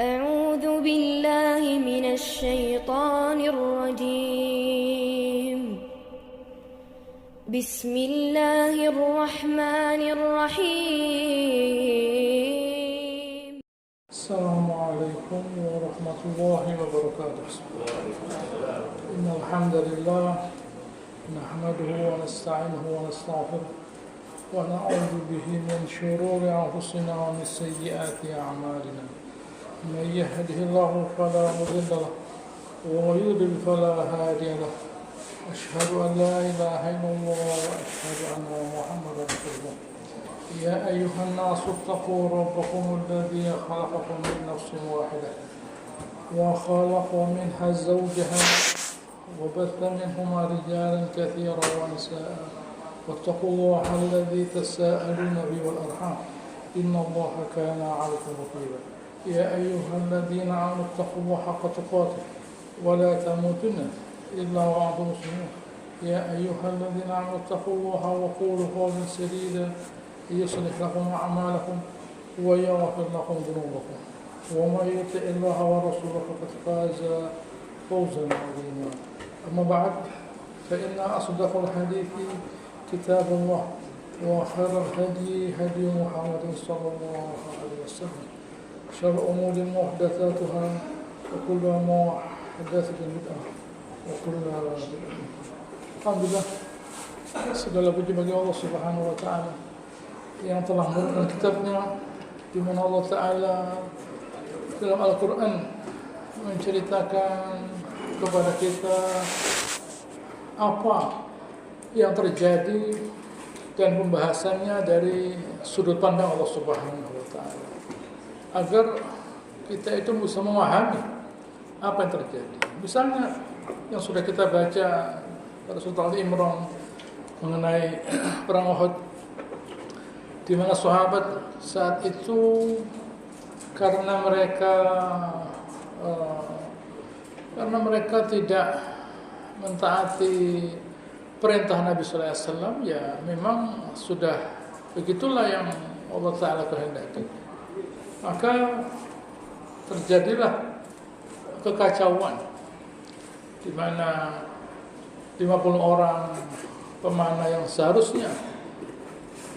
أعوذ بالله من الشيطان الرجيم بسم الله الرحمن الرحيم السلام عليكم ورحمة الله وبركاته. إن الحمد لله نحمده ونستعينه ونستغفره ونعوذ به من شرور أنفسنا ومن سيئات أعمالنا. من يهده الله فلا مضل له ومن يضلل فلا هادي له. أشهد أن لا إله إلا الله وأشهد أن محمدا رسول الله. يا أيها الناس اتقوا ربكم الذي خلقكم من نفس واحدة وخلق منها زوجها وبث منهما رجالا كثيرا ونساء واتقوا الله الذي تساءلون به والأرحام إن الله كان عليكم رقيبا. يا أيها الذين آمنوا اتقوا الله حق تقاته ولا تموتن إلا وأنتم مسلمون. يا أيها الذين آمنوا اتقوا الله وقولوا قولا سديدا يصلح لكم أعمالكم ويغفر لكم ذنوبكم ومن يطع الله ورسوله فقد فاز فوزا عظيما. أما بعد فإن أصدق الحديث كتاب الله وخير الهدي هدي محمد صلى الله عليه وسلم. شر الأمور محدثاتها وكل محدثة بدعة وكل بدعة. Alhamdulillah, segala puji bagi Allah Subhanahu wa taala yang telah menurunkan kitabnya, di mana Allah Ta'ala dalam Al-Quran menceritakan kepada kita apa yang terjadi dan pembahasannya dari sudut pandang Allah Subhanahu wa Ta'ala, agar kita itu bisa memahami apa yang terjadi. Misalnya yang sudah kita baca pada surah Al-Imran mengenai perang Uhud, di mana sahabat saat itu karena mereka tidak mentaati perintah Nabi sallallahu alaihi wasallam, ya memang sudah begitulah yang Allah Ta'ala kehendaki, maka terjadilah kekacauan di mana 50 orang pemanah yang seharusnya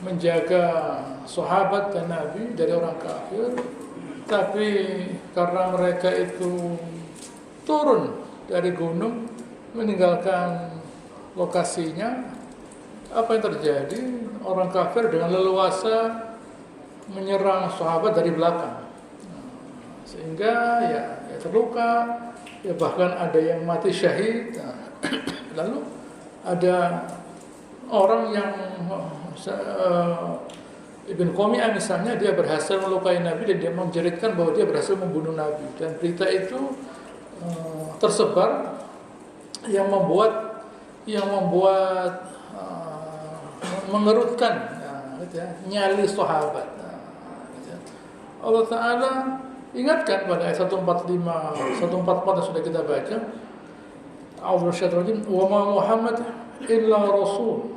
menjaga sahabat dan Nabi dari orang kafir, tapi karena mereka itu turun dari gunung meninggalkan lokasinya, apa yang terjadi? Orang kafir dengan leluasa menyerang sahabat dari belakang, sehingga ya terluka, ya bahkan ada yang mati syahid. Lalu ada orang yang Ibn Qami'ah misalnya, dia berhasil melukai Nabi dan dia menjeritkan bahwa dia berhasil membunuh Nabi, dan berita itu tersebar yang membuat mengerutkan nyali sahabat. Allah Ta'ala ingatkan pada ayat 145, 144 yang sudah kita baca, A'udzubillahi wa ma Muhammad illa rasul.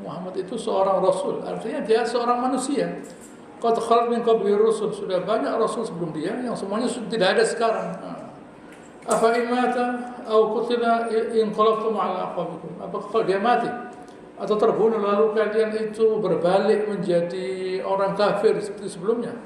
Muhammad itu seorang rasul, artinya dia seorang manusia. Qad khalat min qabli rusul, sudah banyak rasul sebelum dia yang semuanya sudah tidak ada sekarang. Afa imata aw qutila in qalabtum ala aqabikum, apakah kalau dia mati atau terbunuh lalu kalian itu berbalik menjadi orang kafir seperti sebelumnya?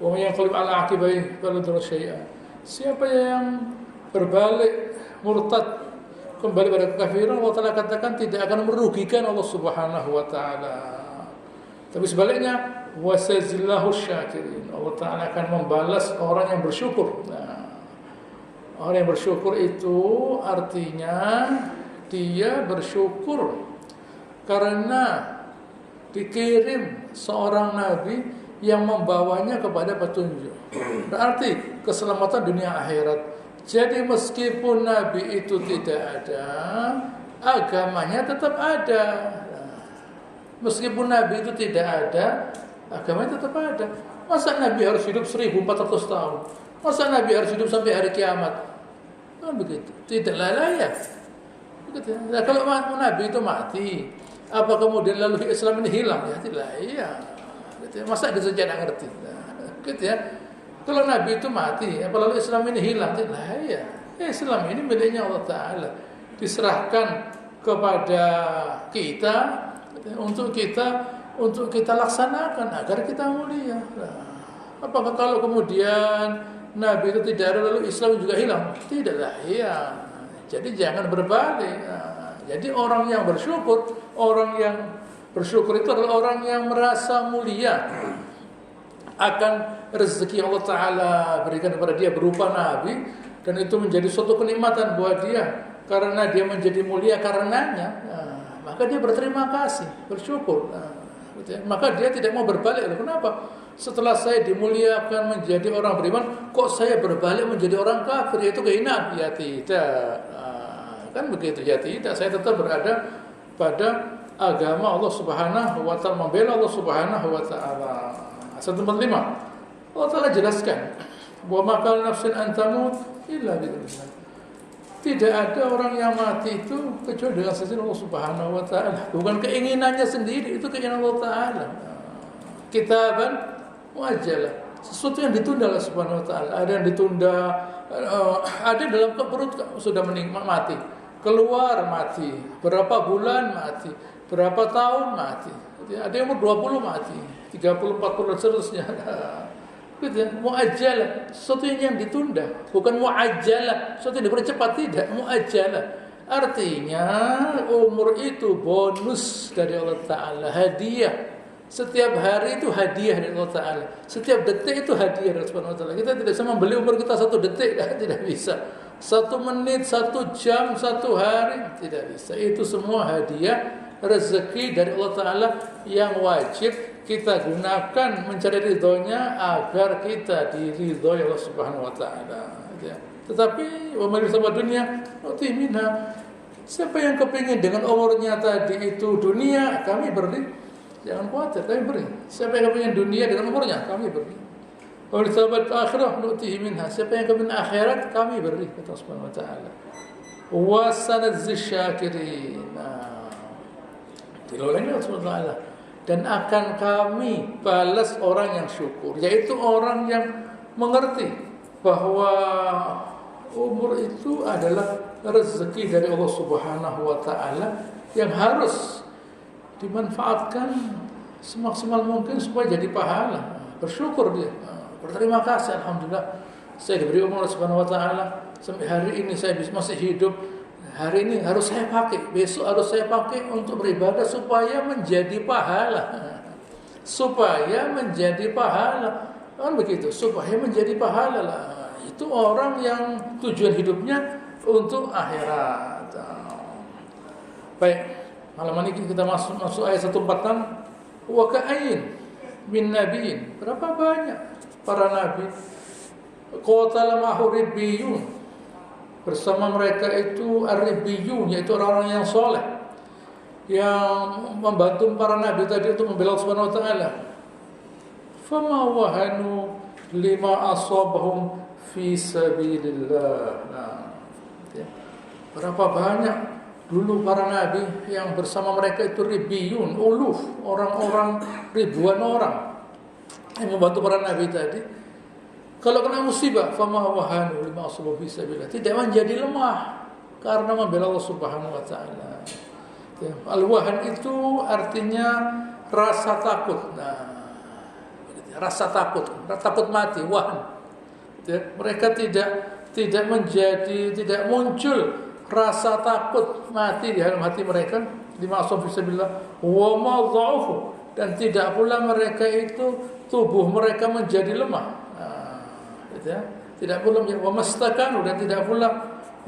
Wa may yanqalib ala aqibai fala yadurru syai'a, siapa yang berbalik murtad kembali pada kekafiran, Allah Ta'ala katakan tidak akan merugikan Allah Subhanahu wa Ta'ala. Tapi sebaliknya, wasazillahu syakirin, Allah Ta'ala akan membalas orang yang bersyukur. Nah, orang yang bersyukur itu artinya dia bersyukur karena dikirim seorang nabi yang membawanya kepada petunjuk, berarti keselamatan dunia akhirat. Jadi meskipun Nabi itu tidak ada, agamanya tetap ada. Meskipun Nabi itu tidak ada, agamanya tetap ada. Masa Nabi harus hidup 1400 tahun? Masa Nabi harus hidup sampai hari kiamat? Kan begitu. Tidaklah layak. Begitu. Nah, kalau Nabi itu mati, apa kemudian lalu Islam ini hilang? Ya tidak. Iya. Gitu ya. Masa dia saja tidak ngerti. Nah, gitu ya. Kalau Nabi itu mati, apa lalu Islam ini hilang? Lah ya, Islam ini miliknya Allah Ta'ala, diserahkan kepada kita untuk kita laksanakan agar kita mulia. Nah, apakah kalau kemudian Nabi itu tidak ada lalu Islam juga hilang? Tidaklah, ya. Jadi jangan berbalik. Nah, jadi orang yang bersyukur itu adalah orang yang merasa mulia akan rezeki Allah Ta'ala berikan kepada dia berupa Nabi, dan itu menjadi suatu kenikmatan buat dia karena dia menjadi mulia karenanya. Nah, maka dia berterima kasih, bersyukur. Nah, maka dia tidak mau berbalik. Kenapa? Setelah saya dimuliakan menjadi orang beriman, kok saya berbalik menjadi orang kafir, yaitu kehinaan? Ya tidak. Kan begitu, ya tidak. Saya tetap berada pada agama Allah Subhanahu wa Ta'ala, membela Allah Subhanahu wa Ta'ala. 145 Allah Ta'ala jelaskan bahwa maka nafsin antamut illa bi'idznillah. Tidak ada orang yang mati itu kecuali dengan izin Allah Subhanahu wa Ta'ala. Bukan keinginannya sendiri, itu keinginan Allah Ta'ala. Kitaban muajjalah, sesuatu yang ditunda oleh Subhanahu wa Ta'ala. Ada yang ditunda, ada dalam perut sudah mati, keluar mati, berapa bulan mati, berapa tahun mati. Ada yang umur 20 mati, 30, 40 dan seterusnya. Muajjalah, sesuatu yang ditunda, bukan muajjalah, sesuatu yang dipercepat, tidak, muajjalah. Artinya umur itu bonus dari Allah Ta'ala, hadiah. Setiap hari itu hadiah dari Allah Ta'ala, setiap detik itu hadiah dari Allah Ta'ala. Kita tidak bisa membeli umur kita 1 detik, tidak bisa. 1 menit, 1 jam, 1 hari, tidak bisa. Itu semua hadiah, rezeki dari Allah Ta'ala yang wajib kita gunakan mencari ridhonya agar kita diridhoi Allah Subhanahu wa Ta'ala. Tetapi wa man yusaba dunya nu'ti minha. Siapa yang kepingin dengan umurnya tadi itu dunia, kami beri. Jangan khawatir, kami beri. Siapa yang kepingin dunia dengan umurnya, kami beri. Wa man yusaba akhirah nu'ti minha. Siapa yang kepingin akhirat, kami beri, kata Allah Subhanahu wa Ta'ala. Wa sanadzi syakirin. Dilolanya Allah Subhanahu wa Ta'ala. Dan akan kami balas orang yang syukur, yaitu orang yang mengerti bahwa umur itu adalah rezeki dari Allah Subhanahu wa Ta'ala yang harus dimanfaatkan semaksimal mungkin supaya jadi pahala. Bersyukur dia, berterima kasih, alhamdulillah saya diberi umur Allah Subhanahu wa Ta'ala sampai hari ini, saya masih hidup. Hari ini harus saya pakai, besok harus saya pakai untuk beribadah supaya menjadi pahala. Supaya menjadi pahala. Kan begitu, supaya menjadi pahala lah. Itu orang yang tujuan hidupnya untuk akhirat. Baik, malam ini kita masuk ayat 146. Wa ka'ayyin min nabiyyin. Berapa banyak para nabi qatala ma'hu ribbiyun. Bersama mereka itu ar-ribbiyun, yaitu orang-orang yang soleh, yang membantu para nabi tadi untuk membela Allah Subhanahu wa Ta'ala. Fama wahanu lima asabahum fi sabilillah. Berapa banyak dulu para nabi yang bersama mereka itu ribbiyun, uluf, orang-orang, ribuan orang yang membantu para nabi tadi. Kalau kena musibah, fama wahanu lima asabahu fi sabilillah, tidak menjadi lemah karena membela Allah Subhanahu wa Ta'ala. Al-wahan itu artinya rasa takut. Nah, rasa takut mati, wahan. Mereka tidak muncul rasa takut mati di dalam hati mereka, lima asabahu fi sabilillah, wa ma dha'ufu, dan tidak pula mereka itu tubuh mereka menjadi lemah. Tidak pula wa mastakanu, dan tidak pula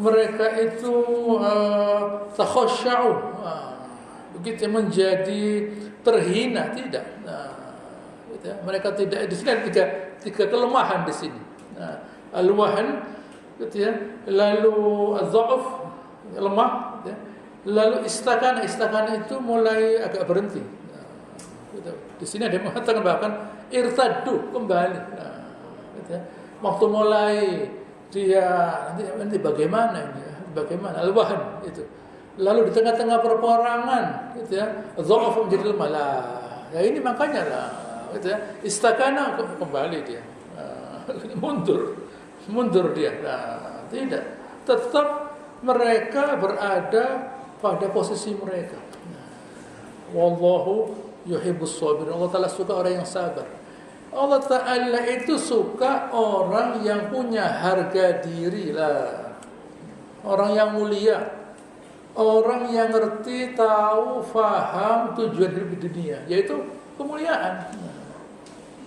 mereka itu takhasya'u, begitu menjadi terhina, tidak. Mereka tidak, di sini ada tiga kelemahan di sini. Al-wahan, lalu al-dha'uf, lemah, lalu istakana itu mulai agak berhenti. Di sini ada yang mengatakan bahkan irtaddu, kembali. Waktu mulai dia nanti bagaimana al-wahan itu. Lalu di tengah-tengah perperangan gitu ya, dha'af menjadi lemah lah. Ya ini makanya lah gitu ya, istakana kembali dia. mundur dia. Nah, tidak, tetap mereka berada pada posisi mereka. Wallahu yuhibbus sabirin. Allah Ta'ala suka orang yang sabar. Allah Ta'ala itu suka orang yang punya harga diri lah, orang yang mulia, orang yang ngerti, tahu, faham tujuan hidup di dunia, yaitu kemuliaan.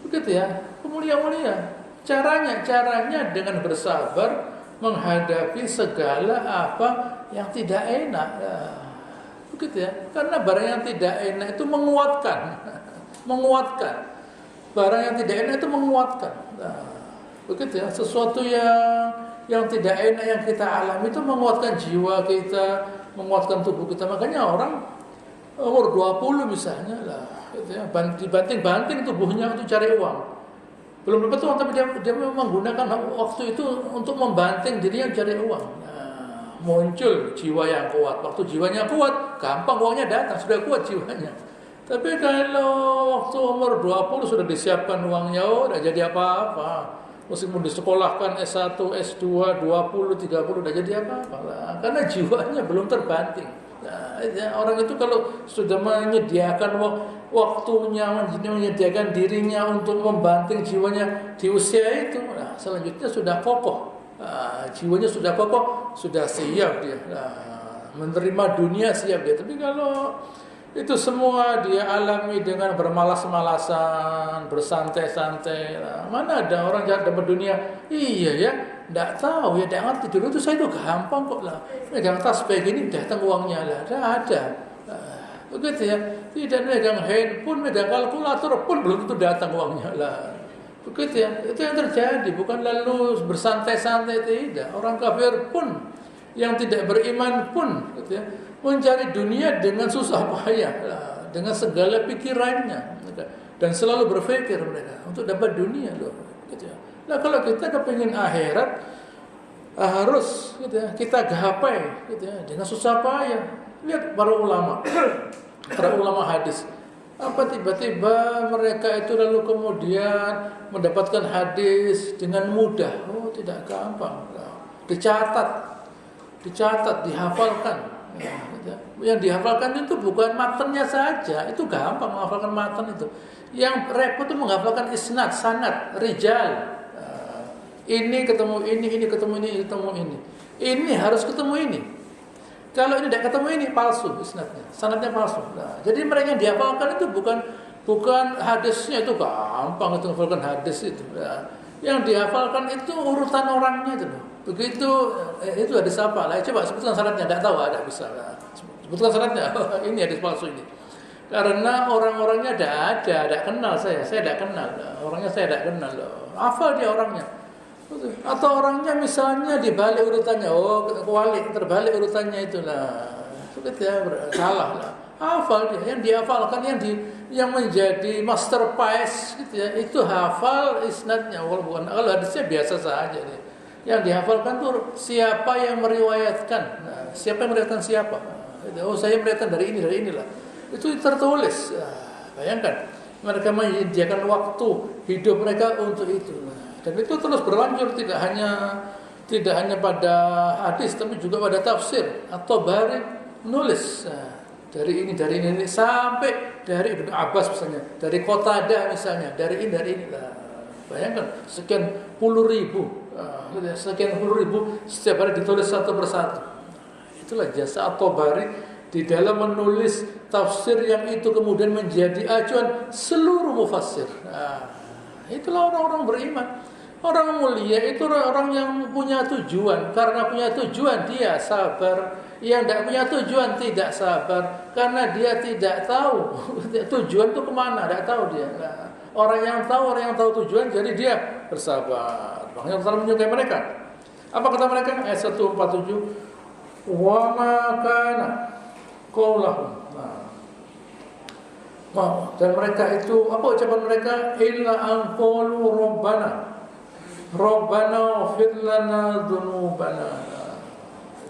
Begitu ya, mulia. Caranya dengan bersabar menghadapi segala apa yang tidak enak. Begitu ya, karena barang yang tidak enak itu menguatkan. Barang yang tidak enak itu menguatkan. Begitu ya, sesuatu yang tidak enak yang kita alami itu menguatkan jiwa kita, menguatkan tubuh kita. Makanya orang umur 20 misalnya lah, gitu ya, dibanting-banting tubuhnya untuk cari uang. Belum dapat uang tapi dia menggunakan waktu itu untuk membanting dirinya cari uang. Muncul jiwa yang kuat. Waktu jiwanya kuat, gampang uangnya datang, sudah kuat jiwanya. Tapi kalau waktu umur 20 sudah disiapkan uangnya, udah jadi apa-apa. Meskipun disekolahkan S1, S2, 20, 30 udah jadi apa-apa lah. Karena jiwanya belum terbanting. Nah, orang itu kalau sudah menyediakan waktunya, menyediakan dirinya untuk membanting jiwanya di usia itu, nah, selanjutnya sudah kokoh. Jiwanya sudah kokoh, sudah siap dia. Menerima dunia siap dia. Tapi kalau itu semua dia alami dengan bermalas-malasan, bersantai-santai. Mana ada orang jahat dapat dunia? Iya ya, tidak tahu ya, tidak ngerti. Dulu itu saya itu gampang kok lah. Megang tas kayak gini datang uangnya lah, ada. Begitu ya. Tidak megang handphone, megang kalkulator pun belum tentu datang uangnya lah. Begitu ya. Itu yang terjadi. Bukan lalu bersantai-santai, tidak. Orang kafir pun, yang tidak beriman pun, gitu ya, mencari dunia dengan susah payah, dengan segala pikirannya, dan selalu berpikir mereka untuk dapat dunia loh. Gitu ya. Nah kalau kita kepingin akhirat, harus gitu ya, kita gapai gitu ya, dengan susah payah. Lihat para ulama hadis. Apa tiba-tiba mereka itu lalu kemudian mendapatkan hadis dengan mudah? Oh tidak gampang. Dicatat, dihafalkan. Yang dihafalkan itu bukan matanya saja, itu gampang menghafalkan matan itu. Yang repot itu menghafalkan isnad, sanad, rijal. Ini ketemu ini ketemu ini. Ini harus ketemu ini. Kalau ini tidak ketemu ini palsu isnadnya, sanadnya palsu. Nah, jadi mereka yang dihafalkan itu bukan hadisnya, itu gampang itu menghafalkan hadis itu. Nah, yang dihafalkan itu urutan orangnya itu. Begitu itu hadis apa lah? Coba sebutkan sanadnya, tidak tahu ada bisa. Sebutkan sanadnya. Ini hadis palsu ini. Karena orang-orangnya tidak kenal saya tidak kenal. Orangnya saya tidak kenal. Hafal dia orangnya. Atau orangnya misalnya dibalik urutannya, terbalik urutannya itulah. Begitu ya, salah lah. Hafal dia, yang dihafalkan yang menjadi masterpiece gitu ya, itu hafal isnadnya, walaupun kalau hadisnya biasa saja dia. Yang dihafalkan tuh siapa yang meriwayatkan. Nah, siapa yang meriwayatkan siapa? Oh, saya meriwayatkan dari inilah. Itu tertulis. Bayangkan, mereka menyediakan waktu hidup mereka untuk itu. Dan itu terus berlanjut, tidak hanya pada hadis, tapi juga pada tafsir. At-Tabari nulis dari ini sampai dari Ibnu Abbas misalnya, dari Qatadah misalnya, dari ini. Bayangkan sekian puluh ribu setiap hari ditulis satu persatu. Itulah jasa At-Tabari di dalam menulis tafsir yang itu kemudian menjadi acuan seluruh mufassir. Itulah orang-orang beriman. Orang mulia itu orang yang punya tujuan. Karena punya tujuan dia sabar. Yang tidak punya tujuan tidak sabar. Karena dia tidak tahu tujuan itu kemana, tidak tahu dia. Orang yang tahu tujuan, jadi dia bersabar. Makanya Allah menyukai mereka. Apa kata mereka? Ayat 147. Wa ma kana qaulahum. Dan mereka itu, apa ucapan mereka? Illa an qalu Rabbana ighfir lana dzunubana.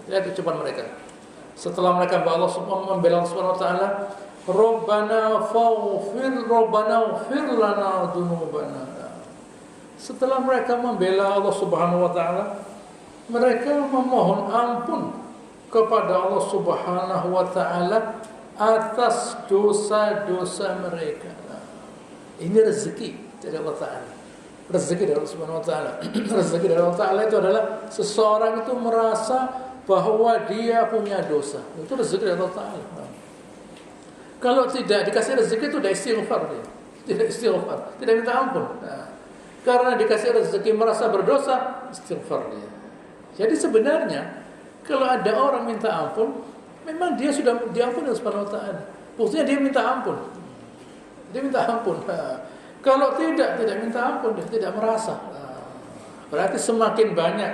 Itu ucapan mereka. Setelah mereka membela Allah Subhanahu wa taala, Rabbana ighfir lana dzunubana. setelah mereka membela Allah Subhanahu wa taala, mereka memohon ampun kepada Allah Subhanahu wa taala atas dosa-dosa mereka. Ini rezeki dari Allah taala. Rezeki dari Allah Subhanahu wa taala. Rezeki dari Allah taala itu adalah seseorang itu merasa bahwa dia punya dosa. Itu rezeki dari Allah taala. Kalau tidak dikasih rezeki itu tidak istighfar dia. Tidak istighfar, tidak minta ampun. Karena dikasih rezeki merasa berdosa, istighfar dia. Jadi sebenarnya kalau ada orang minta ampun, memang dia sudah diampuni oleh Subhanahu wa taala. Buktinya dia minta ampun. Dia minta ampun. Kalau tidak minta ampun, dia tidak merasa. Berarti semakin banyak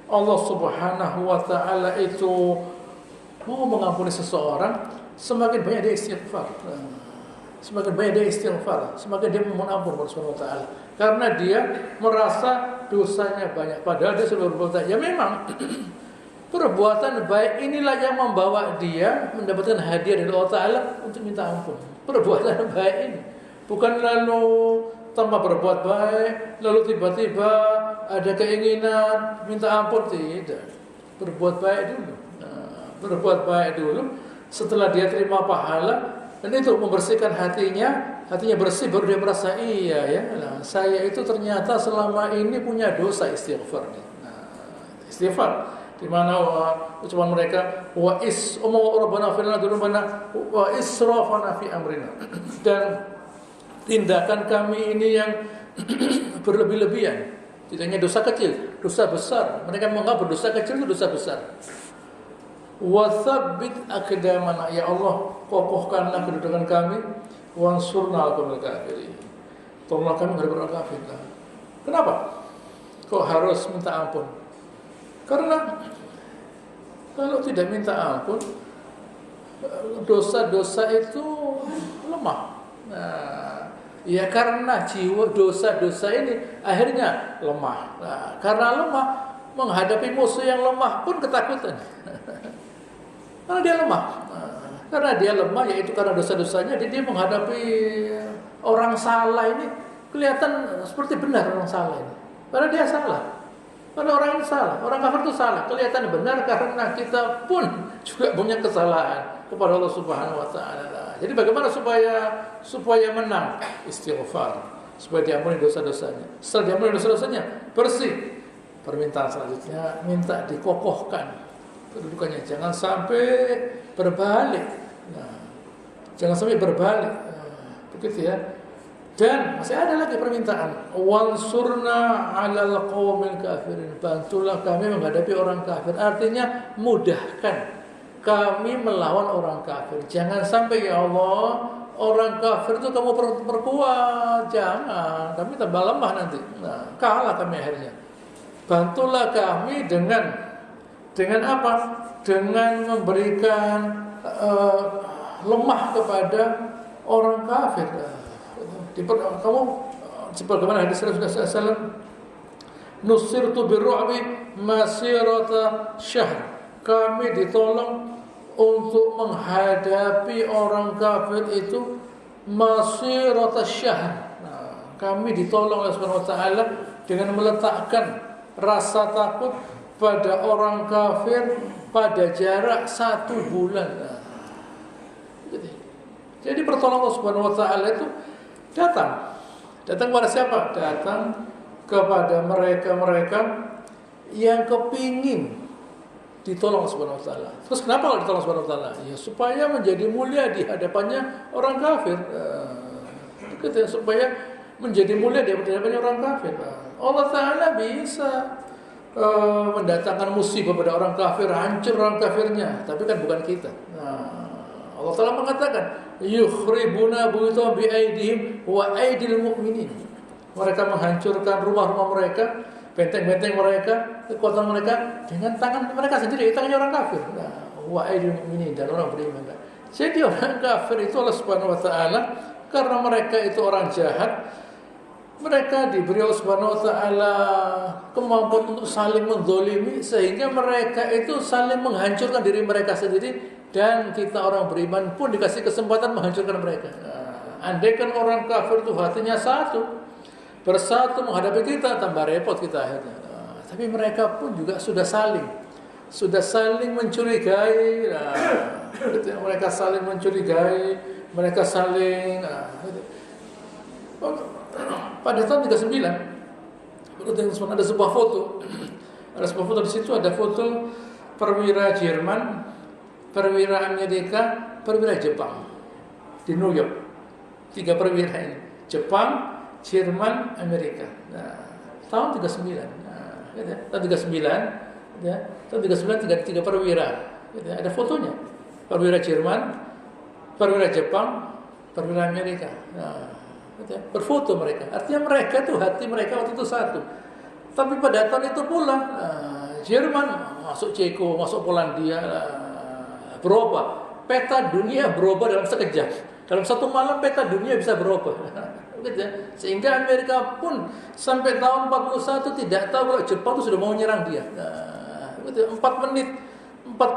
Allah Subhanahu wa taala itu mau mengampuni seseorang, semakin banyak dia istighfar. Semakin banyak dia istighfar, semakin dia memohon ampun kepada Subhanahu wa taala. Karena dia merasa dosanya banyak, padahal dia sudah berbuat. Ya memang perbuatan baik inilah yang membawa dia mendapatkan hadiah dari Allah taala untuk minta ampun. Perbuatan baik ini, bukan lalu tanpa berbuat baik, lalu tiba-tiba ada keinginan minta ampun, tidak. Berbuat baik dulu. Berbuat baik dulu, setelah dia terima pahala. Dan itu membersihkan hatinya bersih, baru dia merasa iya ya, saya itu ternyata selama ini punya dosa, istighfar. Istighfar di mana ucapan mereka rabbana fir lana dzunubana wa israfana fi amrina. Dan tindakan kami ini yang berlebih-lebihan, tidak hanya dosa kecil, dosa besar. Mereka menganggap dosa kecil itu dosa besar. Wa tsabbit aqdamana, ya Allah, kokohkanlah kedudukan kami, wansurna 'alal kafirin. Tolonglah kami menghadapi orang kafir. Kenapa kok harus minta ampun? Karena kalau tidak minta ampun, dosa-dosa itu lemah. Ya karena jiwa dosa-dosa ini akhirnya lemah. Karena lemah, menghadapi musuh yang lemah pun ketakutan. Karena dia lemah. Karena dia lemah, yaitu karena dosa-dosanya, dia menghadapi orang salah ini kelihatan seperti benar orang salah ini. Padahal dia salah. Karena orang ini salah, orang kafir itu salah. Kelihatan benar karena kita pun juga punya kesalahan kepada Allah Subhanahu wa taala. Jadi bagaimana supaya menang? Istighfar, supaya diampuni dosa-dosanya. Setelah diampuni dosa-dosanya, bersih. Permintaan selanjutnya minta dikokohkan kedudukannya, jangan sampai berbalik. Jangan sampai berbalik. Begitu ya. Dan masih ada lagi permintaan, wansurna 'alal qaumil kafirin, bantulah kami menghadapi orang kafir. Artinya mudahkan kami melawan orang kafir. Jangan sampai ya Allah, orang kafir itu kamu perkuat, jangan. Kami tambah lemah nanti. Kalah kami akhirnya. Bantulah kami dengan apa? Dengan memberikan lemah kepada orang kafir. Kamu sebagaimana hadis Rasulullah SAW, nusirtu birru'bi masirata syahr. Kami ditolong untuk menghadapi orang kafir itu masirata syahr. Kami ditolong oleh Subhanahu wa taala dengan meletakkan rasa takut pada orang kafir pada jarak 1 bulan. Jadi pertolongan Allah Subhanahu wa taala itu datang kepada siapa? Datang kepada mereka-mereka yang kepingin ditolong Subhanahu wa taala. Terus kenapa kalau ditolong Subhanahu wa taala? Ya supaya menjadi mulia di hadapannya orang kafir. Supaya menjadi mulia di hadapannya orang kafir. Allah taala bisa mendatangkan musibah pada orang kafir, hancur orang kafirnya, tapi kan bukan kita. Allah Ta'ala mengatakan, yukhribuna buyutahum biaidihim wa aidil mu'minin. Mereka menghancurkan rumah-rumah mereka, benteng-benteng mereka, kekuatan mereka dengan tangan mereka sendiri, tangannya orang kafir. Wa aidil mu'minin, dan orang beriman. Jadi orang kafir itu Allah Subhanahu wa taala, karena mereka itu orang jahat, mereka diberi Allah Subhanahu wa taala kemampuan untuk saling menzalimi, sehingga mereka itu saling menghancurkan diri mereka sendiri, dan kita orang beriman pun dikasih kesempatan menghancurkan mereka. Andaikan orang kafir itu hatinya satu, bersatu menghadapi kita, tambah repot kita akhirnya. Tapi mereka pun juga sudah saling mencurigai. Mereka saling mencurigai, mereka saling. Pada tahun 39, ada sebuah foto. Ada sebuah foto di situ, ada foto perwira Jerman, perwira Amerika, perwira Jepang di New York. 3 perwira ini, Jepang, Jerman, Amerika. Tahun 39. Tahun 39, tahun 39 3 perwira. Ada fotonya. Perwira Jerman, perwira Jepang, perwira Amerika. Berfoto mereka. Artinya mereka tuh, hati mereka waktu itu satu. Tapi pada tahun itu pula Jerman masuk Ceko, masuk Polandia, berubah. Peta dunia berubah dalam sekejap. Dalam satu malam peta dunia bisa berubah. Sehingga Amerika pun sampai tahun 41 tidak tahu kalau Jepang itu sudah mau nyerang dia. 4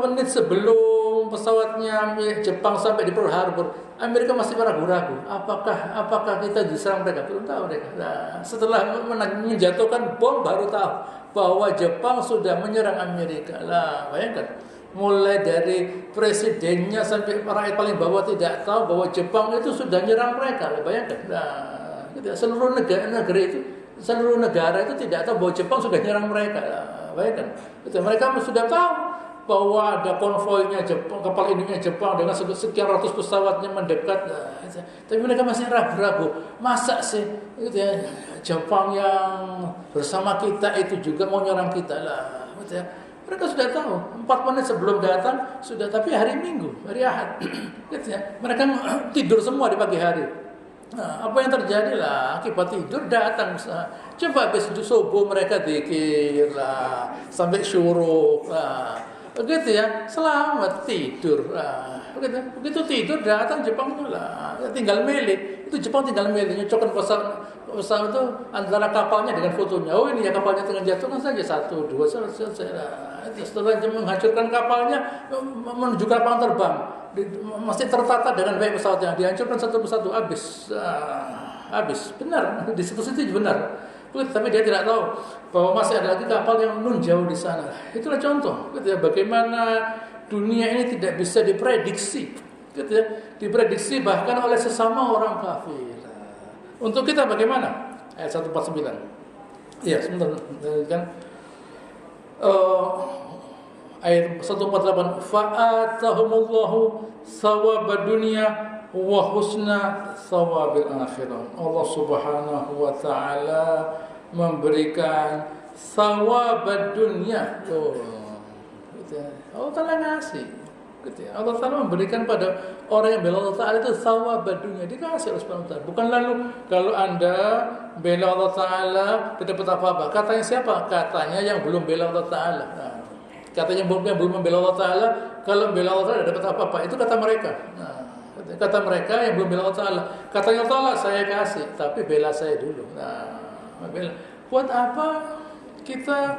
menit sebelum pesawatnya Jepang sampai di Pearl Harbor, Amerika masih ragu-ragu. Apakah kita diserang mereka? Belum tahu mereka. Setelah menjatuhkan bom baru tahu bahwa Jepang sudah menyerang Amerika. Bayangkan, mulai dari presidennya sampai rakyat paling bawah tidak tahu bahwa Jepang itu sudah menyerang mereka. Bayangkan. Seluruh negara itu tidak tahu bahwa Jepang sudah menyerang mereka. Bayangkan. Mereka sudah tahu bahwa ada konvoinya Jepang, kapal induknya Jepang dengan sekian ratus pesawatnya mendekat. Tapi mereka masih ragu-ragu. Masa sih Jepang yang bersama kita itu juga mau nyerang kita lah. Mereka sudah tahu 4 menit sebelum datang sudah, tapi hari Minggu, hari Ahad. Mereka tidur semua di pagi hari. Apa yang terjadi lah akibat tidur datang. Coba habis subuh mereka zikir lah sampai syuruk lah. Begitu ya, selamat tidur. Begitu tidur datang Jepang lah, tinggal milih. Itu Jepang tinggal milih, nyocokkan pesawat itu antara kapalnya dengan fotonya. Oh ini ya kapalnya tengah jatuhkan saja 1, 2, selesai. Setelah menghancurkan kapalnya menuju kapal terbang, masih tertata dengan baik pesawatnya, dihancurkan satu persatu, habis. Benar, di situ benar. Tapi dia tidak tahu bahwa masih ada lagi kapal yang nun jauh di sana. Itulah contoh, bagaimana dunia ini tidak bisa diprediksi, diprediksi bahkan oleh sesama orang kafir. Untuk kita bagaimana? Ayat 149. Iya, sebentar kan. Ayat 148, fa'atahumullahu thawabad dunya wa husna thawabil akhirah. Allah Subhanahu wa taala memberikan thawabad dunya. Allah Taala ngasih. Allah Taala memberikan pada orang yang bela Allah Taala itu thawabad dunya, dikasih Allah Subhanahu wa taala. Bukan lalu kalau Anda bela Allah Taala tidak dapat apa-apa. Katanya siapa? Katanya yang belum bela Allah Taala. Katanya yang belum membela Allah Taala, kalau bela Allah Taala tidak dapat apa-apa. Itu kata mereka. Kata mereka yang belum bela Allah Ta'ala. Katanya Allah Ta'ala saya kasih, tapi bela saya dulu. Bela. Buat apa kita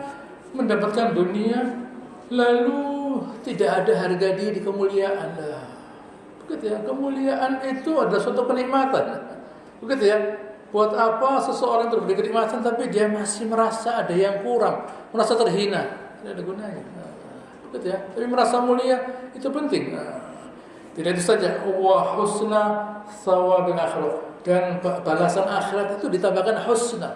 mendapatkan dunia lalu tidak ada harga diri di kemuliaan? Begitu ya, kemuliaan itu adalah suatu kenikmatan. Begitu ya. Buat apa seseorang diberi kenikmatan tapi dia masih merasa ada yang kurang, merasa terhina? Tidak ada gunanya. Begitu ya. Tapi merasa mulia itu penting. Tidak itu saja, wa husna thawabil akhirah, dan balasan akhirat itu ditambahkan husna.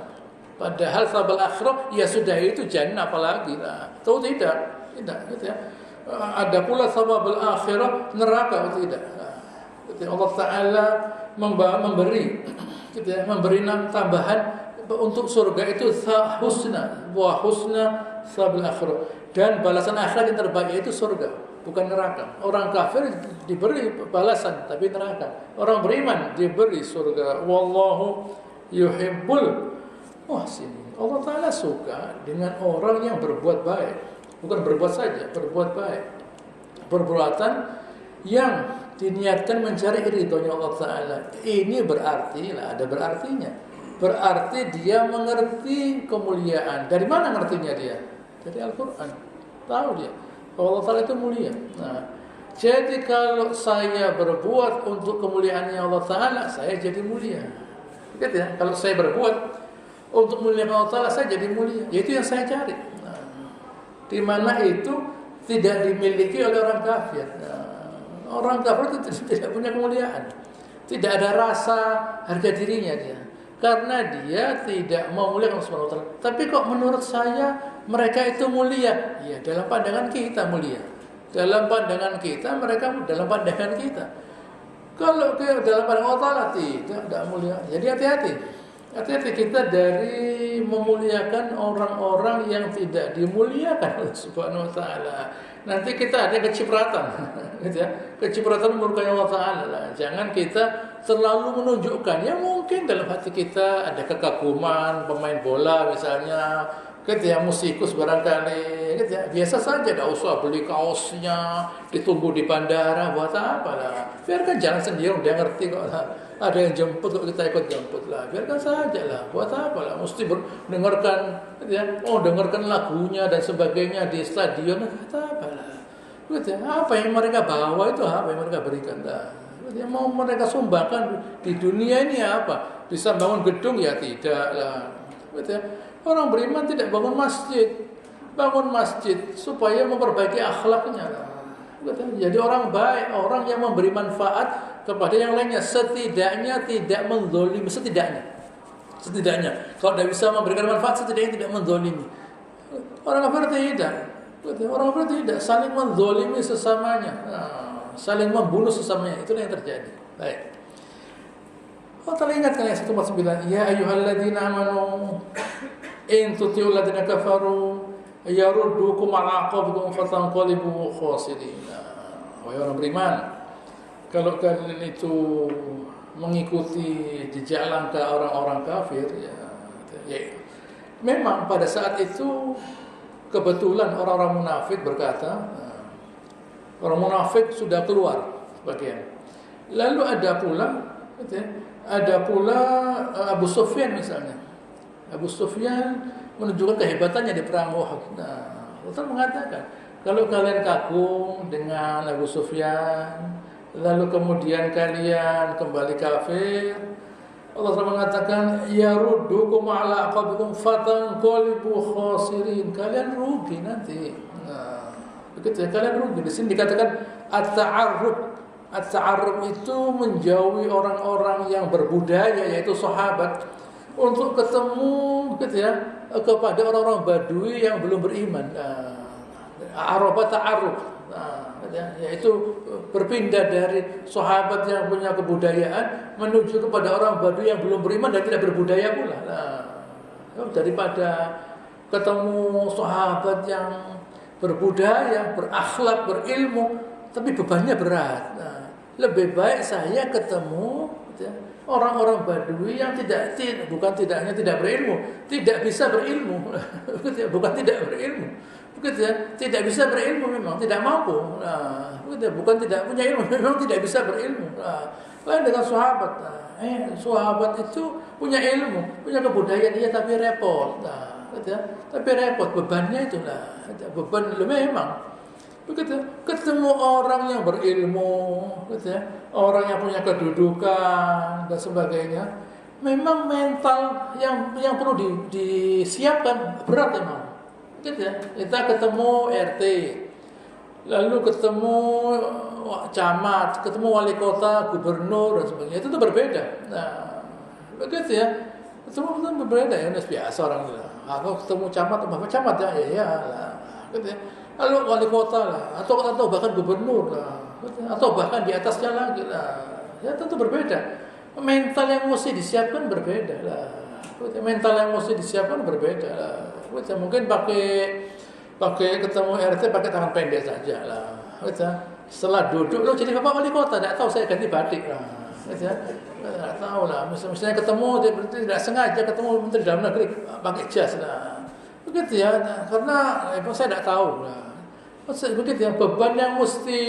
Padahal thawabul akhirah ya sudah itu jannah apalagi. Tahu tidak gitu ya. Ada pula thawabul akhirah neraka atau tidak. Allah Taala memberi gitu ya, memberi tambahan untuk surga itu husna, wa husna thawabil akhirah, dan balasan akhirat yang terbaik itu surga, bukan neraka. Orang kafir diberi balasan tapi neraka. Orang beriman diberi surga. Wallahu yuhibbul muhsinin. Allah Ta'ala suka dengan orang yang berbuat baik. Bukan berbuat saja, berbuat baik. Perbuatan yang diniatkan mencari ridhonya Allah Ta'ala. Ini berarti lah, ada berartinya. Berarti dia mengerti kemuliaan. Dari mana ngertinya dia? Dari Al-Quran. Tahu dia Allah Ta'ala itu mulia. Jadi kalau saya berbuat untuk kemuliaannya Allah Ta'ala, saya jadi mulia. Begitu ya. Kalau saya berbuat untuk muliakan Allah Ta'ala saya jadi mulia. Itu yang saya cari. Di mana itu tidak dimiliki oleh orang kafir. Orang kafir itu tidak punya kemuliaan. Tidak ada rasa harga dirinya dia. Karena dia tidak mau muliakan Allah Subhanahu wa taala. Tapi kok menurut saya mereka itu mulia? Ya, dalam pandangan kita mulia. Dalam pandangan kita mereka dalam pandangan kita. Kalau dalam pandangan Allah Ta'ala tidak mulia. Jadi hati-hati. Hati-hati kita dari memuliakan orang-orang yang tidak dimuliakan oleh Subhanahu wa taala. Nanti kita ada kecipratan, gitu ya. Kecipratan murkanya Allah Ta'ala. Jangan kita terlalu menunjukkan. Ya mungkin dalam hati kita ada kekaguman pemain bola misalnya, gitu ya, musikus barangkali, gitu ya. Biasa saja, tidak usah beli kaosnya, ditunggu di bandara, buat apa lah. Biarkan jalan sendiri, dia ngerti kok lah. Ada yang jemput kok kita ikut jemput lah. Biarkan saja lah, buat apa lah. Mesti dengarkan, gitu ya. Oh, dengarkan lagunya dan sebagainya di stadion, kata apa lah. Gitu ya. Apa yang mereka bawa itu apa yang mereka berikan lah. Gitu ya. Mau mereka sumbangkan di dunia ini apa? Bisa bangun gedung ya tidak lah. Gitu ya. Orang beriman tidak bangun masjid supaya memperbaiki akhlaknya. Jadi orang baik, orang yang memberi manfaat kepada yang lainnya, setidaknya tidak menzalimi, setidaknya. Kalau tidak bisa memberikan manfaat, setidaknya tidak menzalimi. Orang kafir tidak, saling menzalimi sesamanya, saling membunuh sesamanya. Itulah yang terjadi. Baik. Allah Ta'ala ingatkan ayat 149, ya ayyuhalladzina amanu in tuti'u alladziina kafaru yaruddukum 'ala aqabikum fatanqalibu khasirin. Wahai orang beriman, kalau kalian itu mengikuti jejak langkah orang-orang kafir, ya, memang pada saat itu kebetulan orang-orang munafik berkata, orang munafik sudah keluar sebagian. Lalu ada pula Abu Sufyan misalnya. Abu Sufyan menunjukkan kehebatannya di perang Uhud. Allah mengatakan, kalau kalian kagum dengan Abu Sufyan, lalu kemudian kalian kembali kafir, Allah mengatakan, yaruddukum 'ala aqabikum fatanqalibu khasirin. Kalian rugi nanti. Begitu ya, kalian rugi. Di sini dikatakan at-ta'arrub. At-ta'arrub itu menjauhi orang-orang yang berbudaya, yaitu sahabat, untuk ketemu, gitu ya, kepada orang-orang Badui yang belum beriman. Araba ta'arrub, yaitu berpindah dari sahabat yang punya kebudayaan menuju kepada orang Badui yang belum beriman dan tidak berbudaya pula. Daripada ketemu sahabat yang berbudaya, berakhlak, berilmu, tapi bebannya berat. Lebih baik saya ketemu, gitu ya, orang-orang Badui yang tidak hanya tidak berilmu, tidak bisa berilmu, bukan tidak berilmu, begitu ya, tidak bisa berilmu memang tidak mampu, bukan tidak punya ilmu, memang tidak bisa berilmu. Lain dengan sahabat, sahabat itu punya ilmu, punya kebudayaan dia tapi repot, gitu ya, tapi repot bebannya itulah, beban memang. Begitu, ketemu orang yang berilmu, gitu ya, orang yang punya kedudukan dan sebagainya, memang mental yang perlu disiapkan berat memang. Gitu ya. Kita ketemu RT, lalu ketemu camat, ketemu wali kota, gubernur dan sebagainya, itu tuh berbeda. Nah, begitu ya. Ketemu berbeda ya, biasa orang itu. Aku ketemu camat, camat ya, gitu ya. Lalu wali kota lah, atau bahkan gubernur lah, atau bahkan di atasnya lagi lah, ya tentu berbeda. Mental yang mesti disiapkan berbeda lah. Mental yang mesti disiapkan berbeda lah. Mungkin pakai ketemu RT pakai tangan pendek saja lah. Setelah duduk, lo jadi bapak wali kota, tidak tahu saya ganti batik lah. Tidak tahu lah. Misalnya ketemu, tidak sengaja ketemu menteri dalam negeri pakai jas lah. Begitu ya, karena saya tidak tahu lah. Begitu ya, beban yang mesti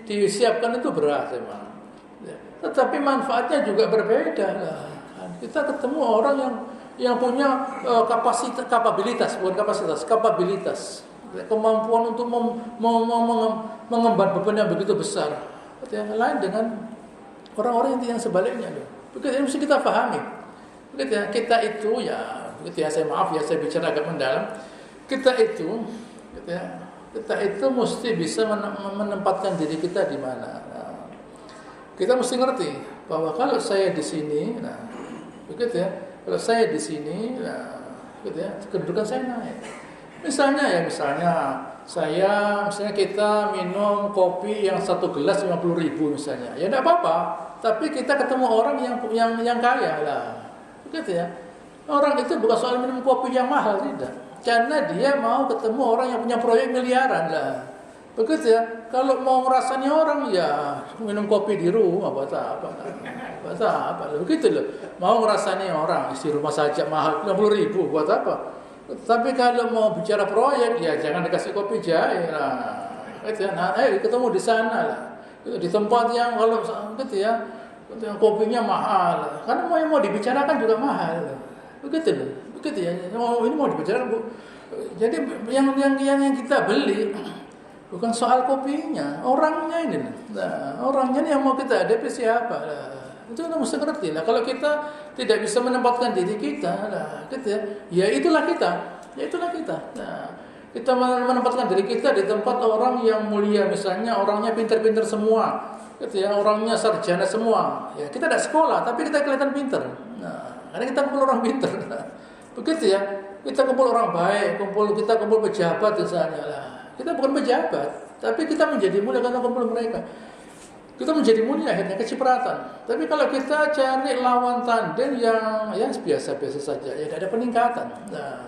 disiapkan itu berat memang. Tetapi manfaatnya juga berbeda lah. Kita ketemu orang yang punya kapabilitas, kemampuan untuk mengemban beban yang begitu besar. Lain dengan orang-orang yang sebaliknya. Begitu yang mesti kita pahami. Begitu ya, kita itu ya Begitu ya, saya maaf ya, saya bicara agak mendalam. Kita itu, gitu ya, kita itu mesti bisa menempatkan diri kita di mana. Nah, kita mesti ngerti bahwa kalau saya di sini, nah, begitu ya, kalau saya di sini, nah, gitu ya, kedudukan saya naik. Misalnya kita minum kopi yang 1 gelas 50.000 misalnya, ya tidak apa-apa. Tapi kita ketemu orang yang kaya lah, begitu ya. Orang itu bukan soal minum kopi yang mahal, tidak. Karena dia mau ketemu orang yang punya proyek miliaran lah. Begitu ya. Kalau mau ngerasani orang ya minum kopi di rumah buat apa? Buat apa? Begitu loh. Mau ngerasani orang isi rumah saja mahal 50.000 buat apa? Tapi kalau mau bicara proyek ya jangan dikasih kopi jahe lah. Gitu ya. Nah, ketemu di sana lah. Di tempat yang kalau gitu ya, kopinya mahal. Karena yang mau dibicarakan juga mahal. Begitu loh. Begitu ya. Ini mau dibicarakan. Jadi yang kita beli bukan soal kopinya, orangnya ini. Nah, orangnya ini yang mau kita hadapi siapa? Nah, itu kita mesti ngerti lah. Kalau kita tidak bisa menempatkan diri kita, nah, gitu ya, ya itulah kita. Nah, kita menempatkan diri kita di tempat orang yang mulia, misalnya orangnya pintar-pintar semua, gitu ya, orangnya sarjana semua. Ya kita tidak sekolah, tapi kita kelihatan pintar. Nah, karena kita kumpul orang pintar. Nah, begitu ya. Kita kumpul orang baik, kita kumpul pejabat misalnya lah. Kita bukan pejabat, tapi kita menjadi mulia karena kumpul mereka. Kita menjadi mulia akhirnya kecipratan. Tapi kalau kita cari lawan tanding yang biasa-biasa saja, ya tidak ada peningkatan. Nah,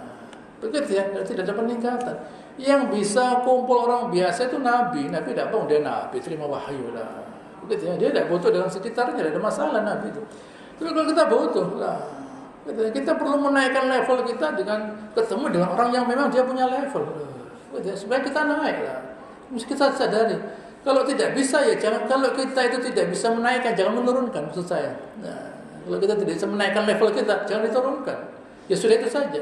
begitu ya, tidak ada peningkatan. Yang bisa kumpul orang biasa itu Nabi tidak bohong, dia Nabi terima wahyu lah. Begitu ya, dia tidak butuh dengan sekitarnya, tidak ada masalah Nabi itu. Tapi kalau kita butuh lah. Kita perlu menaikkan level kita dengan ketemu dengan orang yang memang dia punya level, supaya kita naik lah. Mesti kita sadari. Kalau tidak bisa ya jangan. Kalau kita itu tidak bisa menaikkan, jangan menurunkan. Maksud saya. Nah, kalau kita tidak bisa menaikkan level kita, jangan diturunkan. Ya sudah itu saja.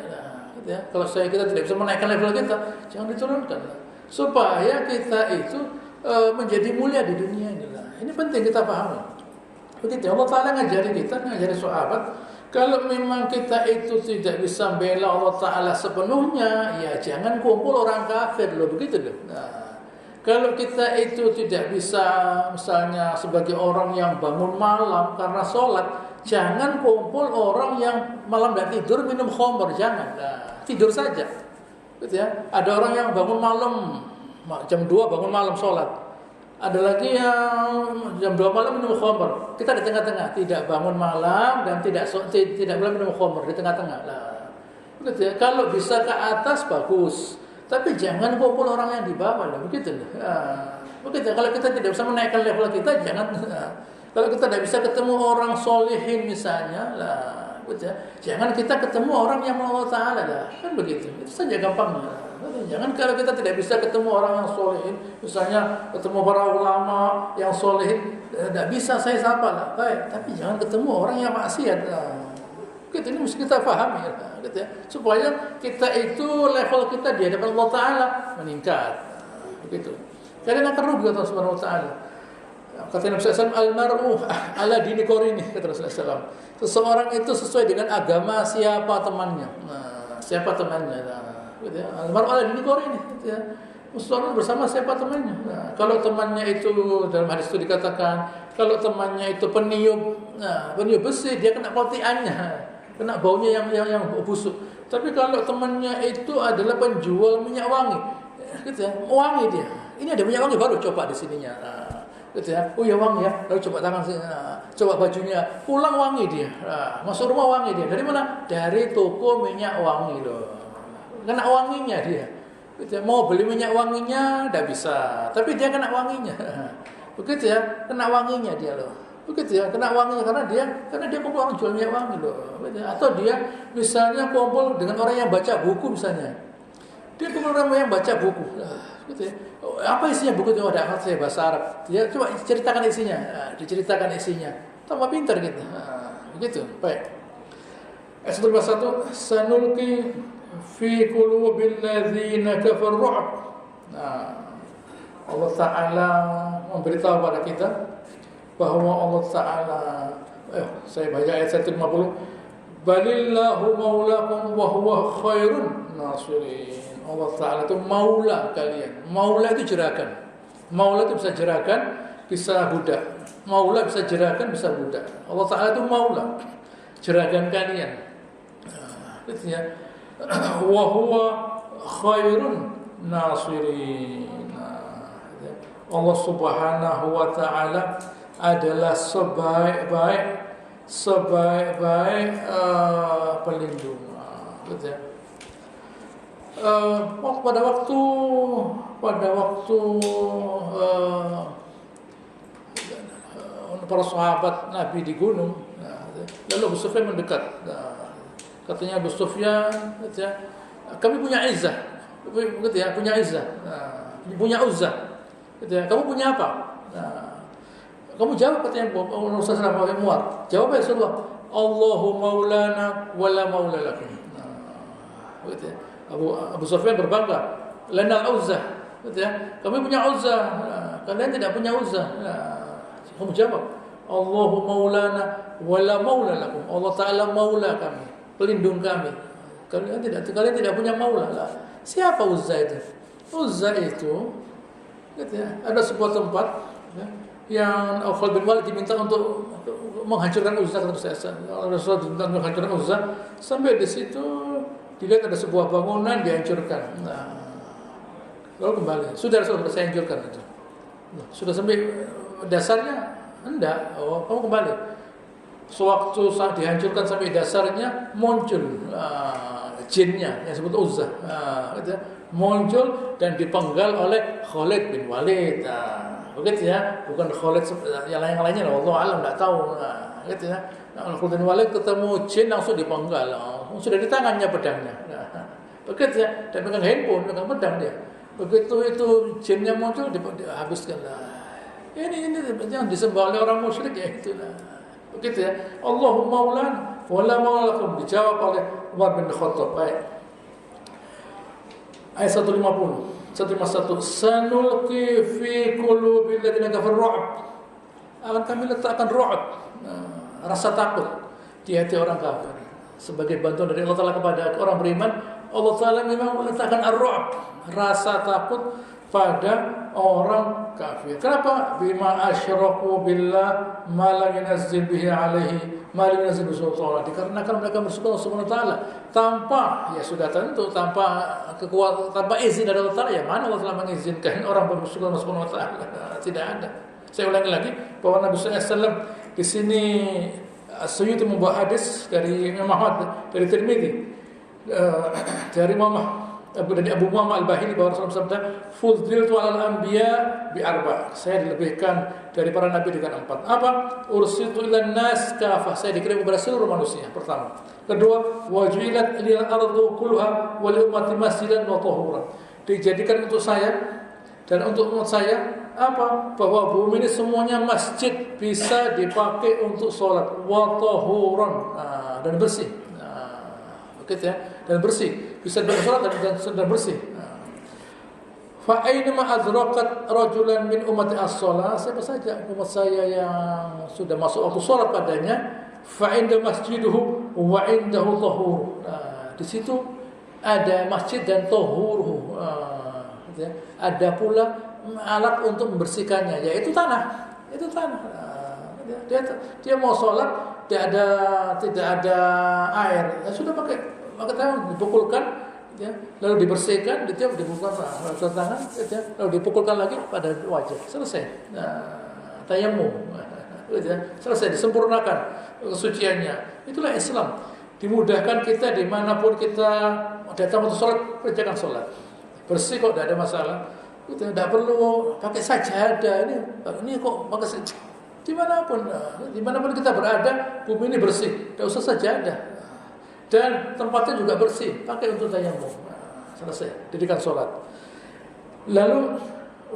Nah, kalau kita tidak bisa menaikkan level kita, jangan diturunkan. Supaya kita itu menjadi mulia di dunia ini lah. Ini penting kita pahami. Begitu. Allah Taala ngajari sahabat. Kalau memang kita itu tidak bisa bela Allah Ta'ala sepenuhnya, ya jangan kumpul orang kafir loh, begitu loh. Nah, kalau kita itu tidak bisa, misalnya sebagai orang yang bangun malam karena sholat, jangan kumpul orang yang malam dan tidur minum khamr, jangan. Nah, tidur saja, gitu ya. Ada orang yang bangun malam, jam 2 bangun malam sholat. Ada lagi yang jam 2 malam minum khamr. Kita di tengah-tengah, tidak bangun malam dan tidak boleh minum khamr di tengah-tengah. Nah, begitu ya. Kalau bisa ke atas bagus, tapi jangan kumpul orang yang di bawah lah, begitu. Nah, begitu. Kalau kita tidak bisa menaikkan level kita, jangan. Kalau kita tidak bisa ketemu orang solihin misalnya, lah, begitu ya. Jangan kita ketemu orang yang Allah Taala lah, kan begitu. Itu saja gampangnya. Jangan kalau kita tidak bisa ketemu orang yang solehin, misalnya ketemu para ulama yang solehin, tidak bisa saya sapa lah, baik. Tapi jangan ketemu orang yang maksiat. Nah, gitu, ini mesti kita pahami, gitu ya, supaya kita itu level kita di hadapan Allah Taala meningkat. Begitu. Kalian akan rugi kata Subhanahu Wa Taala. Kata Nabi SAW, al-mar'u ala dini qarini, kata Rasulullah SAW. Seseorang itu sesuai dengan agama siapa temannya. Nah, siapa temannya. Nah, gitu ya. Al-mar'u ala dini qarini, gitu ya. Seseorang bersama siapa temannya. Nah, kalau temannya itu dalam hadis itu dikatakan, kalau temannya itu peniup, nah, peniup besi, dia kena kotiannya, kena baunya yang busuk. Tapi kalau temannya itu adalah penjual minyak wangi, gitu ya, wangi dia. Ini ada minyak wangi baru, coba di sininya. Nah, gitu ya. Oh ya wangi ya. Lalu coba tangan sini, coba bajunya, pulang wangi dia. Nah, masuk rumah wangi dia. Dari mana? Dari toko minyak wangi loh. Kena wanginya dia. Gitu ya. Mau beli minyak wanginya tidak bisa, tapi dia kena wanginya. Begitu ya, kena wanginya dia loh. Begitu ya, kena wanginya karena dia kumpul orang jual minyak wangi loh. Begitu ya. Atau dia misalnya kumpul dengan orang yang baca buku misalnya. Dia kumpul orang yang baca buku. Gitu ya. Apa isinya buku itu? Ada saya bahasa Arab. Dia coba ceritakan isinya. Nah, diceritakan isinya. Tambah pintar gitu. Nah, begitu. Baik. Ayat 1 sanulqi fi qulubil ladzina kafaru ru'b. Nah, Allah Taala memberitahu kepada kita bahwa Allah Taala saya baca ayat 150, balillahu maulakum wa huwa khairun nasirin. Allah Ta'ala itu maula kalian. Maula itu jerakan. Maula itu bisa jerakan, bisa budak. Maula bisa jerakan, bisa budak. Allah Ta'ala itu maula, jerakan kalian. Gitu ya. Wa huwa khairun nasirin. Allah Subhanahu wa Ta'ala adalah sebaik-baik pelindung. Gitu ya. Pada waktu para sahabat Nabi di gunung, lalu Abu Sufyan mendekat. Katanya Abu Sufyan, kami punya izzah, gitu ya, punya izzah, punya uzzah, gitu ya. Kamu punya apa? Kamu jawab, katanya Rasulullah SAW. Jawab ya Rasulullah, Allahu maulana wala maula lakum. Gitu ya. Abu Sufyan berbangga, lana uzzah, gitu ya. Kami punya uzzah, kalian tidak punya uzzah. Kamu jawab, Allahu maulana wala maula lakum. Allah Ta'ala maula kami, pelindung kami. Kalian tidak punya maula. Siapa Uzzah itu? Uzzah itu, gitu ya, ada sebuah tempat ya, yang Khalid bin Walid diminta untuk menghancurkan Uzzah. Rasulullah diminta untuk menghancurkan Uzzah. Sampai di situ dilihat ada sebuah bangunan dihancurkan. Lalu kembali, sudah saya hancurkan itu. Sudah sampai dasarnya, enggak. Oh, kamu kembali. Sewaktu saat dihancurkan sampai dasarnya, muncul jinnya yang disebut Uzzah, gitu, muncul dan dipenggal oleh Khalid bin Walid. Begitu ya, bukan Khalid yang lainnya. Allah alam enggak tahu. Gitu ya. Khalid bin Walid ketemu jin langsung dipenggal. Sudah di tangannya pedangnya. Begitu ya, dan pegang handphone, pegang pedang dia. Begitu itu jinnya muncul dihabiskan. Ini yang disembah oleh orang musyrik ya itulah. Begitu ya. Allahu maulan wala maula lakum, dijawab oleh Umar bin Khattab. Baik. Ayat 151. Sanulqi fi qulubil ladzina kafaru ru'b. Akan kami letakkan ru'b, rasa takut di hati orang kafir. Sebagai bantuan dari Allah Ta'ala kepada orang beriman, Allah Ta'ala memang meletakkan ar-ru'b, rasa takut pada orang kafir. Kenapa? Bima asyraku billah ma lam yunzil bihi alaihi ma lam yunzil sultan. Dikarenakan mereka bersyukur Subhanahu wa taala tanpa, ya sudah tentu tanpa kekuatan, tanpa izin dari Allah Ta'ala. Ya mana Allah Ta'ala mengizinkan orang bersyukur Subhanahu wa taala? Tidak ada. Saya ulangi lagi bahwa Nabi sallallahu alaihi wasallam di sini As-Suyuti membawa hadis dari Imam Ahmad, dari Tirmidzi, dari dari Abu Muhammad Al-Bahili bahwa Rasulullah sabda, "Fudziltu 'alal anbiya bi arba'." Saya dilebihkan dari para nabi dengan 4. Apa? Ursiltu ilan nas kafah. Saya dikirim kepada seluruh manusia. Pertama. Kedua, wajilat lil ardu kulluha wa li ummati masjidan wa tahuran. Dijadikan untuk saya dan untuk umat saya apa? Bahwa bumi ini semuanya masjid, bisa dipakai untuk sholat, wa tahuran, dan bersih. Begitu ya, dan bersih, bisa sholat dan bersih. Fa aynama adrakat rajulan min ummati as-shalah, siapa saja umat saya yang sudah masuk waktu sholat padanya, fa inda masjiduhu wa indahu tahur. Di situ ada masjid dan tahuruhu. Ada pula alat untuk membersihkannya, yaitu tanah. Itu tanah. Dia mau sholat, tidak ada air, ya sudah pakai tangan, dipukulkan, ya, lalu dibersihkan, dipukulkan pada tangan, ya, lalu dipukulkan lagi pada wajah, selesai. Tayamum, ya, selesai, disempurnakan kesuciannya. Itulah Islam. Dimudahkan kita dimanapun kita datang untuk sholat, kerjakan sholat. Bersih kok, tidak ada masalah. Tidak perlu pakai sajadah. Ini kok pakai sajadah. Dimanapun kita berada, bumi ini bersih. Tidak usah sajadah. Dan tempatnya juga bersih. Pakai untuk tayamum. Selesai. Dirikan sholat. Lalu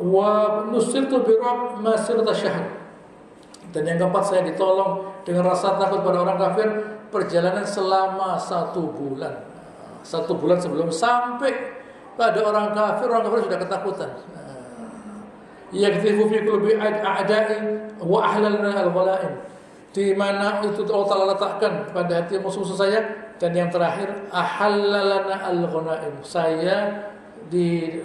wa nusirtu birab masirata syahr. Dan yang keempat, saya ditolong dengan rasa takut pada orang kafir perjalanan selama 1 bulan. 1 bulan sebelum sampai pada orang kafir sudah ketakutan. Yakdzifu fi qulubi a'da'i wa ahlalna al-ghala'in. di mana itu Allah Ta'ala letakkan pada hati musuh-musuh saya. Dan yang terakhir, ahallalana al-ghanaim, di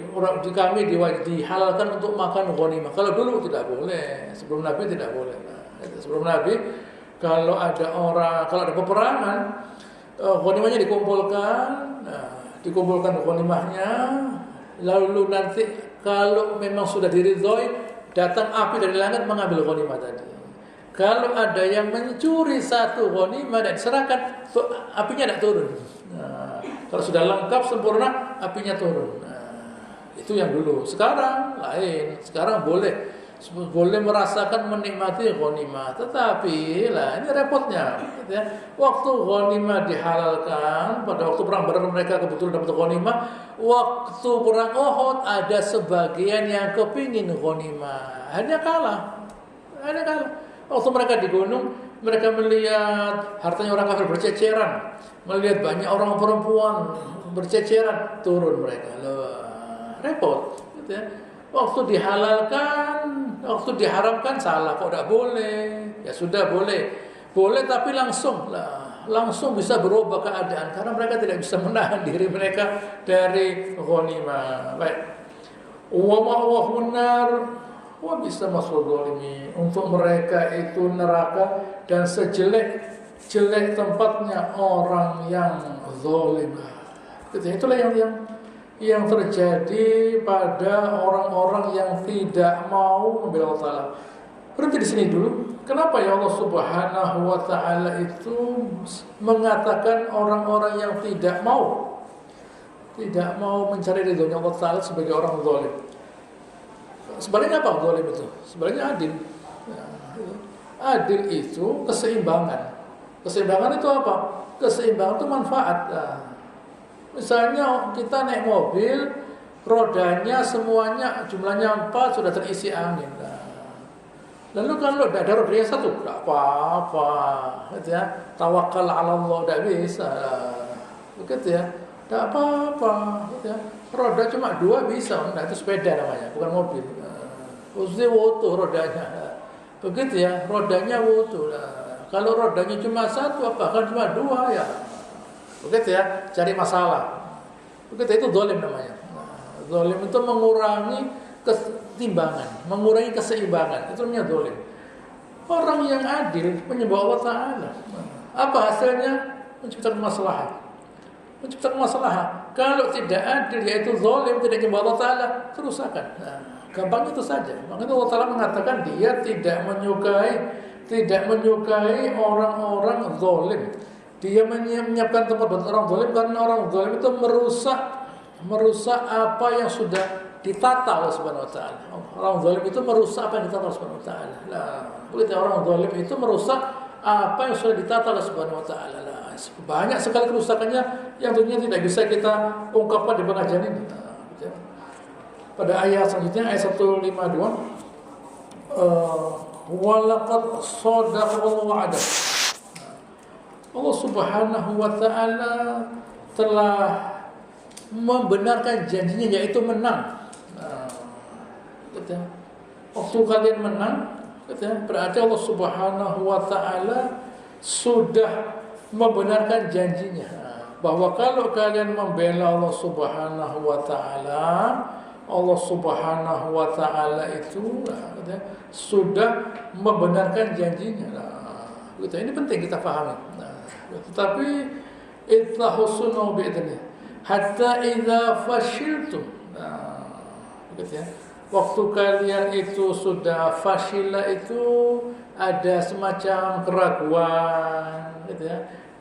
kami dihalalkan untuk makan ghanimah. Kalau dulu tidak boleh, sebelum Nabi tidak boleh. Sebelum Nabi kalau ada peperangan, ghanimahnya dikumpulkan ghanimahnya, lalu nanti kalau memang sudah diridhoi, datang api dari langit mengambil ghanimah tadi. Kalau ada yang mencuri satu ghanimah dan diserahkan, apinya tidak turun. Kalau sudah lengkap sempurna, apinya turun. Itu yang dulu. Sekarang lain. Sekarang boleh merasakan menikmati ghanimah. Tetapi ini repotnya. Gitu ya. Waktu ghanimah dihalalkan, pada waktu perang Badar mereka kebetulan dapat ghanimah. Waktu perang Uhud ada sebagian yang kepingin ghanimah. Hanya kalah. Waktu mereka di gunung, mereka melihat hartanya orang kafir berceceran, melihat banyak orang perempuan berceceran, turun mereka. Repot, gitu ya. Waktu diharamkan salah, kok tidak boleh? Ya sudah boleh tapi langsung bisa berubah keadaan karena mereka tidak bisa menahan diri mereka dari ghanimah. Baik. Wa ma'wahun nar wa bisa masuk zalimi, untuk mereka itu neraka dan sejelek tempatnya orang yang zalim. Itulah yang terjadi pada orang-orang yang tidak mau membela Allah Ta'ala. Berhenti di sini dulu. Kenapa ya Allah Subhanahu wa Ta'ala itu mengatakan orang-orang yang tidak mau mencari ridhonya Allah Ta'ala sebagai orang zalim? Sebenarnya apa zalim itu? Sebenarnya adil. Adil itu keseimbangan. Keseimbangan itu apa? Keseimbangan itu manfaat. Misalnya kita naik mobil, rodanya semuanya jumlahnya 4 sudah terisi angin. Lalu kalau tidak ada rodanya 1, tidak apa-apa. Gitu ya. Tawakal ala Allah, tidak bisa. Begitu ya. Tidak apa-apa. Gitu ya. Roda cuma 2 bisa. Nah, itu sepeda namanya, bukan mobil. Usia wutuh rodanya. Begitu ya, rodanya wutuh. Kalau rodanya cuma 1, bahkan cuma 2 ya. Begitu ya, cari masalah. Begitu, itu zalim namanya. Zalim itu mengurangi ketimbangan, mengurangi keseimbangan. Itu namanya zalim. Orang yang adil menyembah Allah Ta'ala. Apa hasilnya? Menciptakan masalah. Kalau tidak adil, yaitu zalim, tidak menyembah Allah Ta'ala, kerusakan. Gampang itu saja. Makanya Allah Ta'ala mengatakan Dia tidak menyukai orang-orang zalim. Dia menyiapkan tempat buat orang zalim karena orang zalim itu merusak apa yang sudah ditata oleh Subhanahu wa Ta'ala. Orang zalim itu merusak apa yang ditata oleh Subhanahu wa Ta'ala. Begitu orang zalim itu merusak apa yang sudah ditata oleh Subhanahu wa Ta'ala. Banyak sekali kerusakannya yang tentunya tidak bisa kita ungkapkan di pengajian ini. Pada ayat selanjutnya, ayat 152, walaqad sadaqallahu wa'dah. Allah Subhanahu wa Ta'ala telah membenarkan janjinya, yaitu menang. Waktu kalian menang, berarti Allah Subhanahu wa Ta'ala sudah membenarkan janjinya bahwa kalau kalian membela Allah Subhanahu wa Ta'ala, Allah Subhanahu wa Ta'ala itu sudah membenarkan janjinya. Ini penting kita pahami. Tetapi itlahusunu bi'idnih hatta idza fashiltum. Waktu kalian itu sudah fasila, itu ada semacam keraguan,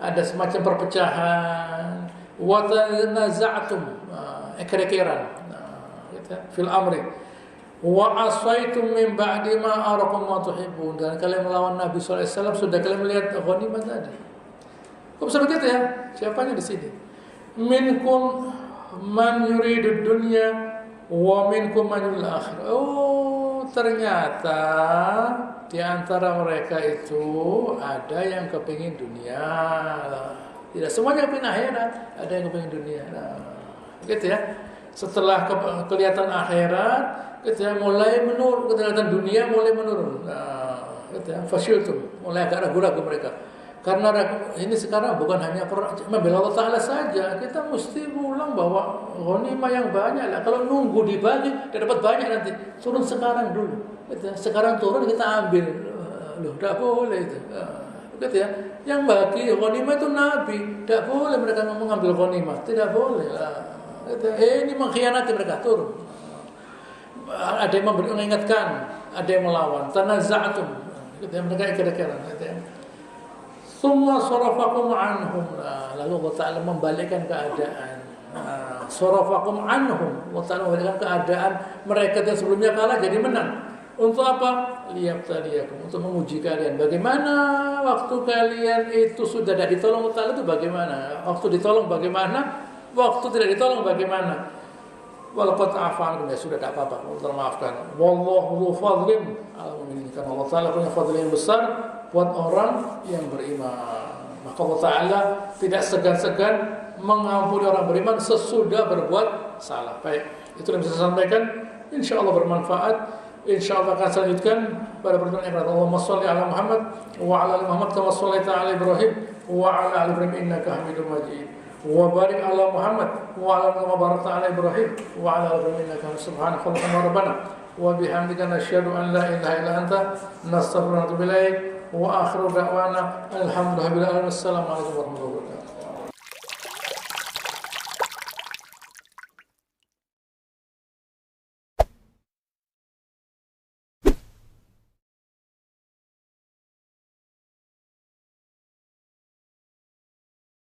ada semacam perpecahan, wa tanaza'tum, eker-ekeran, fil amri, wa asaitum min ba'di ma arakum ma tuhibbun, dan kalian melawan Nabi sallallahu alaihi wasallam sudah kalian melihat ghanimah tadi. Kok bisa begitu ya? Siapanya di sini? Minkum man yuridud dunya wa minkum man yuridul akhirah. Oh, ternyata di antara mereka itu ada yang kepingin dunia. Tidak semuanya kepingin akhirat, ada yang kepingin dunia. Gitu ya. Setelah kelihatan akhirat, gitu ya, mulai menurun, kelihatan dunia mulai menurun. Fasyiltum, mulai agak ragu-ragu mereka. Karena ini sekarang bukan hanya membela Allah Ta'ala saja, kita mesti ulang bahwa ghanimah yang banyak lah. Kalau nunggu dibagi, tidak dapat banyak nanti. Turun sekarang dulu. Sekarang turun kita ambil. Loh, tidak boleh itu. Yang bagi ghanimah itu Nabi. Tidak boleh mereka mengambil ghanimah. Tidak boleh. Ini mengkhianati mereka, turun. Ada yang mengingatkan, ada yang melawan. Tanaza'atum. Mereka kira-kira. Summa sarafakum anhum. Lalu Allah Ta'ala membalikkan keadaan. Sarafakum anhum. Allah Ta'ala membalikkan keadaan mereka yang sebelumnya kalah jadi menang. Untuk apa? Liyabtaliyakum, untuk menguji kalian. Bagaimana waktu kalian itu sudah tidak ditolong Allah Ta'ala itu bagaimana? Waktu ditolong bagaimana? Waktu tidak ditolong bagaimana? Walaqad afa ankum, ya sudah tidak apa-apa, Allah maafkan. Wallahu dzu fadlin 'alal mu'minin. Karena Allah Ta'ala punya fadl yang besar buat orang yang beriman. Maka Allah Ta'ala tidak segan-segan mengampuni orang beriman sesudah berbuat salah. Baik, itu yang bisa saya sampaikan. InsyaAllah bermanfaat. InsyaAllah akan selanjutkan pada pertemuan yang akan. Allahumma sholli ala Muhammad wa ala ali Muhammad kama shallaita ala Ibrahim wa ala ali Ibrahim innaka Hamidum Majid. Wa barik ala Muhammad wa ala kama barakta ala Ibrahim wa ala ali Ibrahim innaka subhanakallahumma rabbana wa bihamdika nasyhadu an la ilaha illa anta nastaghfiruka wa natubu ilaik. Wa akhiru da'wana alhamdulillahi rabbil alamin. Assalamualaikum warahmatullahi wabarakatuh.